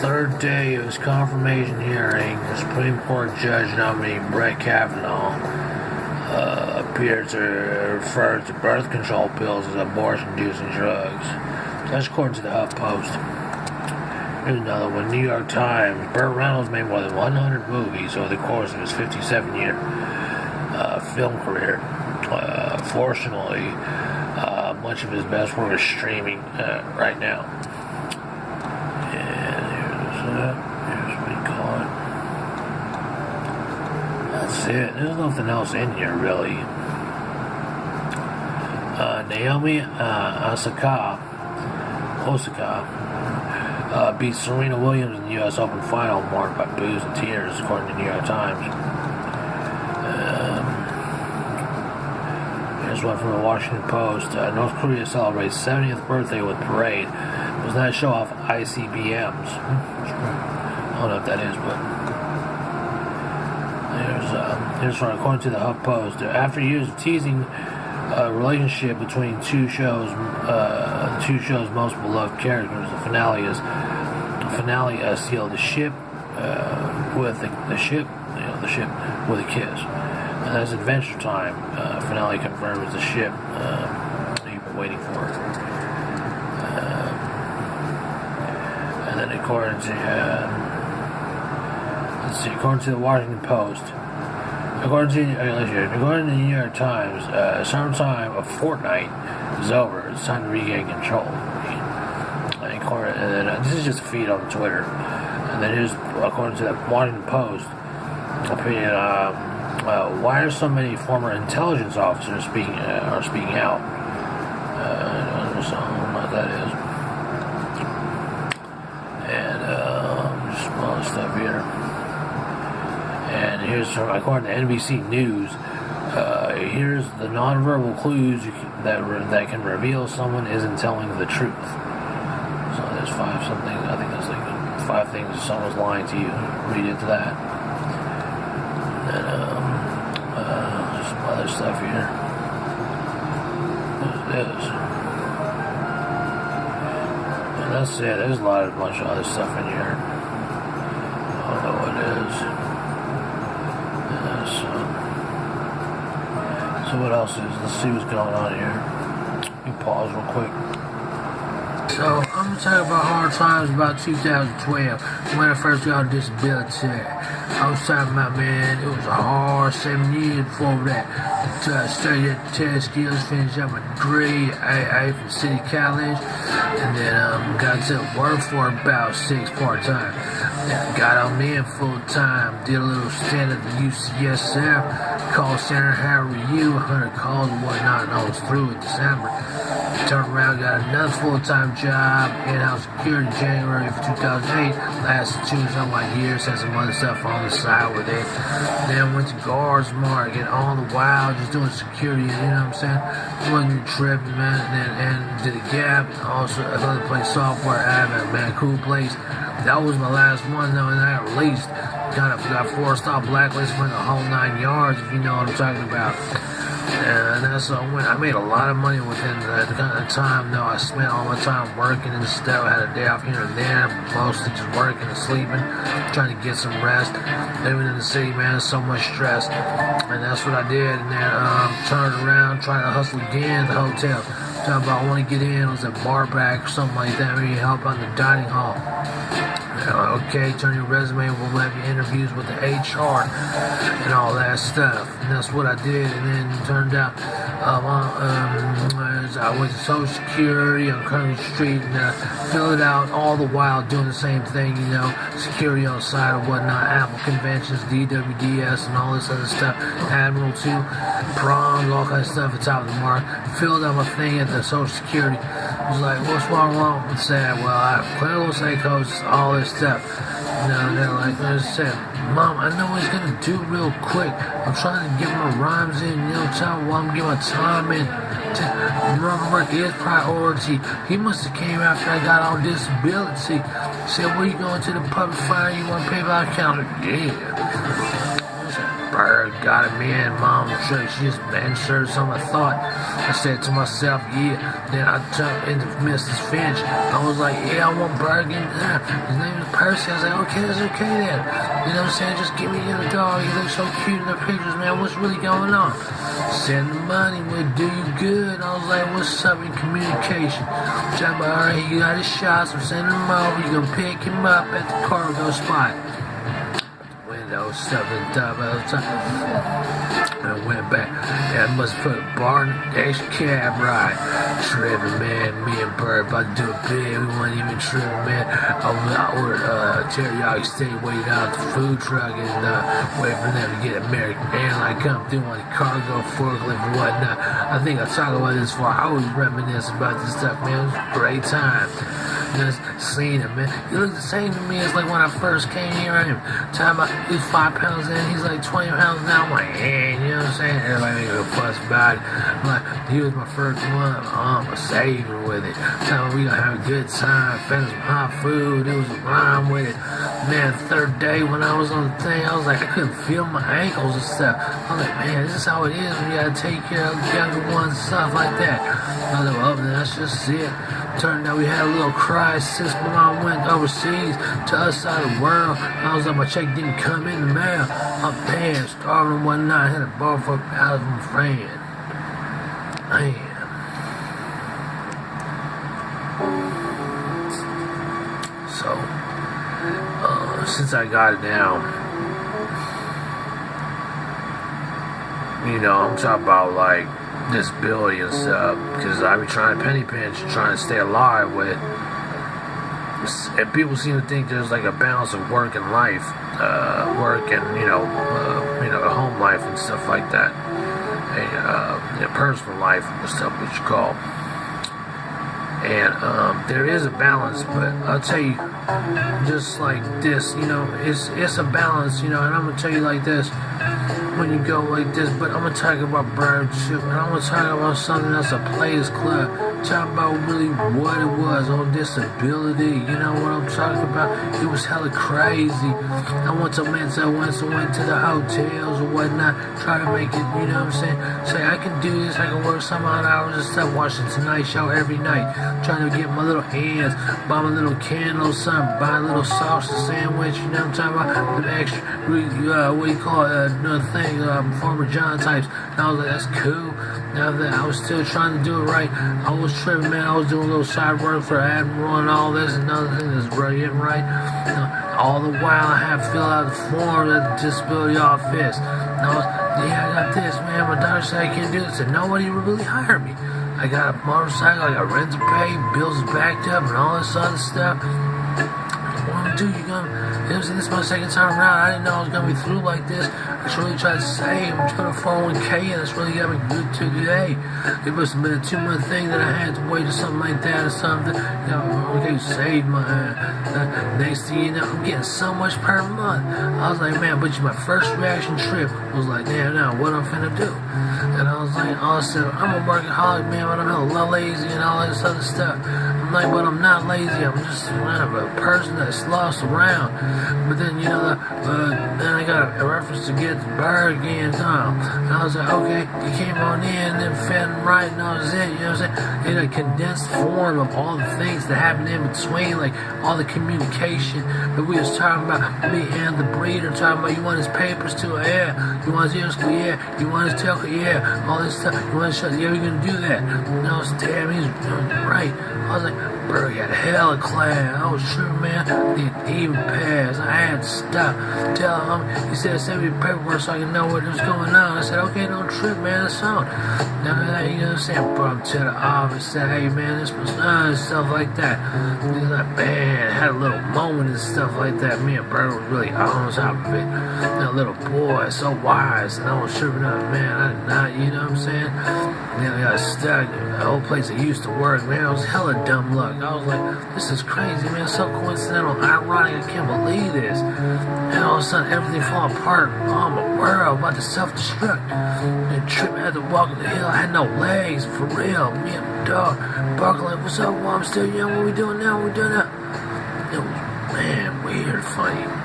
third day of his confirmation hearing, the Supreme Court judge nominee Brett Kavanaugh appeared to refer to birth control pills as abortion-inducing drugs. That's according to the HuffPost. Here's another one. New York Times. Burt Reynolds made more than 100 movies over the course of his 57-year film career. Fortunately, much of his best work is streaming right now. And here's what you call it. That's it. There's nothing else in here, really. Naomi Osaka beat Serena Williams in the U.S. Open final, marked by boos and tears, according to the New York Times. Here's one from the Washington Post. North Korea celebrates 70th birthday with parade. Does not show off ICBMs. I don't know what that is, but here's one according to the HuffPost. After years of teasing a relationship between the two show's most beloved characters, the finale sealed the ship with the ship with a kiss. And that's Adventure Time. Finale confirms the ship that you've been waiting for. And then according to the Washington Post, according to the New York Times, summertime of Fortnite is over. It's time to regain control. And then this is just a feed on Twitter. And then here's, according to the Washington Post, opinion. Why are so many former intelligence officers speaking out? I don't know what that is. And just some other stuff here. And here's from, according to NBC News, here's the nonverbal clues that can reveal someone isn't telling the truth. So there's 5 something. I think there's like 5 things if someone's lying to you. Read into that. And just some other stuff here. What is this? And that's it. There's a bunch of other stuff in here. I don't know what it is. So what else is? Let's see what's going on here. Let me pause real quick. So I'm gonna talk about hard times about 2012 when I first got on disability. I was talking about, man, it was a hard 7 years before that. Studied at the test skills, finished up my degree from City College, and then got to work for about 6 part-time. Got on in full-time, did a little stint at the UCSF, call center, how are you, 100 calls and whatnot, and I was through in December. Turned around, got another full-time job, in-house security, January of 2008. Lasted 2 years, had some other stuff on the side with it. Then went to Guards Market, all the while just doing security, you know what I'm saying? Wasn't tripping, man. And did a Gap, also another place, Software Admin, man, cool place. That was my last one, though, and I released. Kind of got 4-star blacklist for the whole 9 yards, if you know what I'm talking about. And that's I made a lot of money within that kind of time, though. I spent all my time working and stuff. I had a day off here and there, mostly just working and sleeping, trying to get some rest. Living in the city, man, so much stress. And that's what I did. And then turned around, tried to hustle again at the hotel. Talking about I want to get in, it was a bar back or something like that, maybe help on the dining hall. Okay, turn your resume, we'll have your interviews with the HR and all that stuff. And that's what I did. And then it turned out I went to Social Security on Kearney Street and filled it out all the while doing the same thing, you know, security on the side or whatnot, Apple conventions, DWDS and all this other stuff, Admiral 2, proms, all kinds of stuff at the top of the mark. Filled out my thing at the Social Security. I was like, what's wrong with that? Well, I have clinical psychosis, all this stuff. You know, they're like, I said, Mom, I know what he's gonna do real quick. I'm trying to get my rhymes in, you know, tell me while I'm getting my time in. Remember, his priority. He must have came after I got on disability. Said, where you going to the public fire? You want to pay by the counter? Yeah. I said, Bird got it, man. Mom, she just answered some of the thought. I said to myself, yeah. Then I jumped into Mrs. Finch. I was like, yeah, I want Bird. His name is Percy. I was like, okay, that's okay then. You know what I'm saying? Just give me your dog. He looks so cute in the pictures, man. What's really going on? Send the money would do you good. I was like, what's up in communication? Jump, all right, you got his shots. I'm sending him over. You gonna pick him up at the cargo spot. Window stuff at the top of the time. I went back. I must put a barn X cab ride. Tripping, man. Me and Bird about to do it big. We weren't even tripping, man. I ordered teriyaki steak, waited out the food truck, and wait for them to get American Airlines come through on the cargo forklift and whatnot. I think I talked about this before. I always reminisce about this stuff, man. It was a great time. Just seeing him, man. He looked the same to me as like when I first came here. I'm talking about he was 5 pounds in, he's like 20 pounds now. I'm like, hey, you know what I'm saying? Everybody make a fuss about it. I'm like, he was my first one. I'm a savior with it. Telling we gonna have a good time, fed him some hot food. It was a rhyme with it. Man, the third day when I was on the thing, I was like, I couldn't feel my ankles and stuff. I was like, man, this is how it is when you gotta take care of the younger ones and stuff like that. I was like, well, that's just it. Turned out we had a little crisis. My mom went overseas to the other side of the world. I was like, my check didn't come in the mail. I'm damn starving one night. I had to borrow for out of my friend. Man. So, since I got it down, you know, I'm talking about like disability and stuff, because I be trying to penny pinch, trying to stay alive with it. And people seem to think there's like a balance of work and life, work and you know, home life and stuff like that, and personal life and stuff, what you call. And there is a balance, but I'll tell you, just like this, you know, it's a balance, you know. And I'm gonna tell you like this. When you go like this, but I'm gonna talk about Bird too, and I'm gonna talk about something that's a Players Club. Talk about really what it was on disability. You know what I'm talking about? It was hella crazy. I went to the hotels or whatnot, try to make it. You know what I'm saying? Say I can do this. I can work some odd hours and stuff. Watching Tonight Show every night, trying to get my little hands, buy my little candle, something, buy a little sausage sandwich. You know what I'm talking about? The extra, what do you call it? Another thing. Farmer John types. And I was like, that's cool. Now that I was still trying to do it right, I was tripping, man. I was doing a little side work for Admiral and all this. Another thing that's brilliant, right? All the while I had to fill out the form at the disability office. And I was, yeah, I got this, man. My doctor said I can't do this. And nobody would really hire me. I got a motorcycle, I got rent to pay, bills backed up, and all this other stuff. What do you gonna? This is my second time around. I didn't know I was gonna be through like this. I just really tried to save. I'm trying to 401k, and it's really got me good to today. It must have been a 2-month thing that I had to wait or something like that or something. You know, okay, save my. Next thing you know, I'm getting so much per month. I was like, man, but my first reaction trip was like, damn, now what I'm finna do? And I was like, I'm a workaholic, man, but I'm hella lazy and all this other stuff. I'm like, but I'm not lazy. I'm just kind of a person that's lost around. But then, you know, then I got a reference to get the Bird again, Tom. And I was like, okay, you came on in, then fed him right, and that was it. You know what I'm saying? In a condensed form of all the things that happened in between, like all the communication that we was talking about. Me and the breeder talking about, you want his papers too? Yeah. You want his ear school? Yeah. You want his telco? Yeah. All this stuff. You want his shut? Yeah, we're gonna do that. And I was, damn, he's right. I was like, Bird got hella class. I was sure, man. Didn't even pass. I had to stop. Tell him. He said, send me paperwork so I can know what was going on. I said, okay, don't trip, man. That's on. Now, you know what I'm saying? Brought him to the office. Said, hey, man, this was and stuff like that. He was like, man, had a little moment and stuff like that. Me and Bird was really on top of it. That little boy, so wise. And I was tripping up, man. I did not, you know what I'm saying? Then I got stuck. The whole place I used to work, man, it was hella dumb luck. I was like, this is crazy, man, so coincidental, ironic, I can't believe this. And all of a sudden, everything fall apart. Oh, my world, about to self-destruct. And Trip had to walk up the hill, I had no legs, for real. Me and my dog, barking like, what's up, well, I'm still young, what we doing now, It was, man, weird, funny.